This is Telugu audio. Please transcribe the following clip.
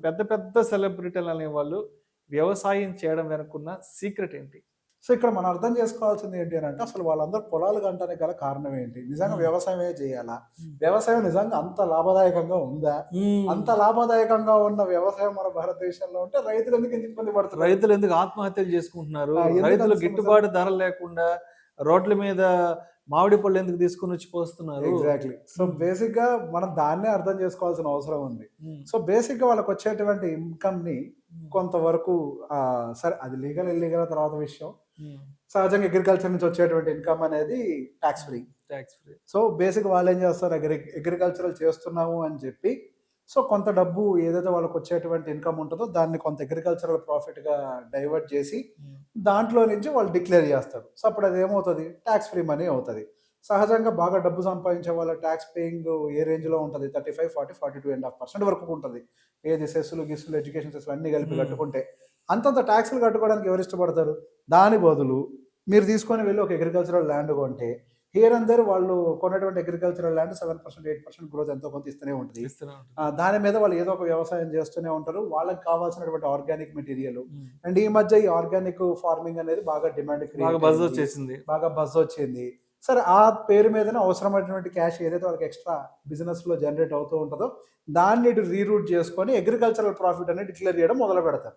పెద్ద పెద్ద సెలబ్రిటీలు అనేవాళ్ళు వ్యవసాయం చేయడం వెనుకున్న సీక్రెట్ ఏంటి? సో, ఇక్కడ మనం అర్థం చేసుకోవాల్సింది ఏంటి అనంటే, అసలు వాళ్ళందరూ పొలాలు గంటానికి గల కారణం ఏంటి? నిజంగా హ్మ్. వ్యవసాయమే జేయాలా? హ్మ్. వ్యవసాయం నిజంగా అంత లాభదాయకంగా ఉందా? హ్మ్. అంత లాభదాయకంగా ఉన్న వ్యవసాయం మన భారతదేశంలో ఉంటే రైతులెందుకు ఇంత ఇబ్బంది పడుతున్నారు? రైతులు ఎందుకు ఆత్మహత్యలు చేసుకుంటున్నారు? ఎందుకంత రైతులు సమస్యలు? గిట్టుబాటు ధర లేకుండా రోడ్ల మీద మామిడి పళ్ళు ఎందుకు తీసుకొనొచ్చి పోస్తున్నారు? ఎగ్జాక్ట్‌లీ. సో, హ్మ్. బేసిక్‌గా మనం దాన్నే అర్థం చేసుకోవాల్సిన అవసరం ఉంది. హ్మ్. సో, బేసిక్‌గా వాళ్ళకొచ్చేటువంటి ఇన్‌కమ్‌ని హ్మ్. కొంతవరకు సరే అది లీగల్, ఇల్లీగల్ తర్వాత విషయం. హ్మ్. సహజంగా అగ్రికల్చర్ నుంచి వచ్చేటువంటి ఇన్‌కమ్ అనేది talks free. Talks free. So, బేసిక్‌గా వాళ్ళేం చేస్తారు అగ్రికల్చరల్ చేస్తున్నాము అని చెప్పి, సో, కొంత డబ్బు ఏదైతే వాళ్ళకొచ్చేటువంటి ఇన్‌కమ్ ఉంటదో దాన్ని కొంత అగ్రికల్చరల్ ప్రాఫిట్‌గా డైవర్ట్ చేసి, హ్మ్. దాంట్లో నుంచి వాళ్ళు డిక్లేర్ చేస్తారు. సో, అప్పుడు అదేమవుతది టాక్స్ ఫ్రీ మనీ అవుతది. సహజంగా బాగా డబ్బు సంపాదించే వాళ్ళ టాక్స్ పేయింగ్ ఏ రేంజ్‌లో ఉంటది 35, 40, 42.5% వరకు ఉంటది. ఏది సెస్సులు, గిస్సులు, ఎడ్యుకేషన్ సెస్సులు అన్నీ కలిపి హ్మ్. కట్టుకుంటే. అంతంత టాక్స్‌లు కట్టుకోవడానికి ఎవరు ఇష్టపడతారు? దాని బదులు మీరు తీసుకొని వెళ్లి ఒక అగ్రికల్చరల్ ల్యాండ్ కొంటే హియర్ అండ్ దేర్ వాళ్ళు కొన్నటువంటి అగ్రికల్చరల్ ల్యాండ్ 7%, 8% గ్రోత్ ఎంతో కొంత ఇస్తూనే ఉంటది. ఇస్తూనే ఉంటుంది. దాని మీద వాళ్ళు ఏదో ఒక వ్యవసాయం చేస్తూనే ఉంటారు. వాళ్ళకి కావాల్సినటువంటి ఆర్గానిక్ మెటీరియల్ హ్మ్. అండ్ ఈ మధ్య ఈ ఆర్గానిక్ ఫార్మింగ్ అనేది బాగా డిమాండ్ బాగా క్రియేట్ అయింది. బజ్జొచ్చేసింది. బాగా బజ్ వచ్చింది. సరే ఆ పేరు మీదనే అవసరమైనటువంటి క్యాష్ ఏదైతే వాళ్ళకి ఎక్స్‌ట్రా బిజినెస్‌లో జనరేట్ అవుతూ ఉంటదో దాన్ని ఇటు రీరూట్ చేసుకొని అగ్రికల్చరల్ ప్రాఫిట్ అనేది డిక్లేర్ చేయడం మొదలుపెడతారు.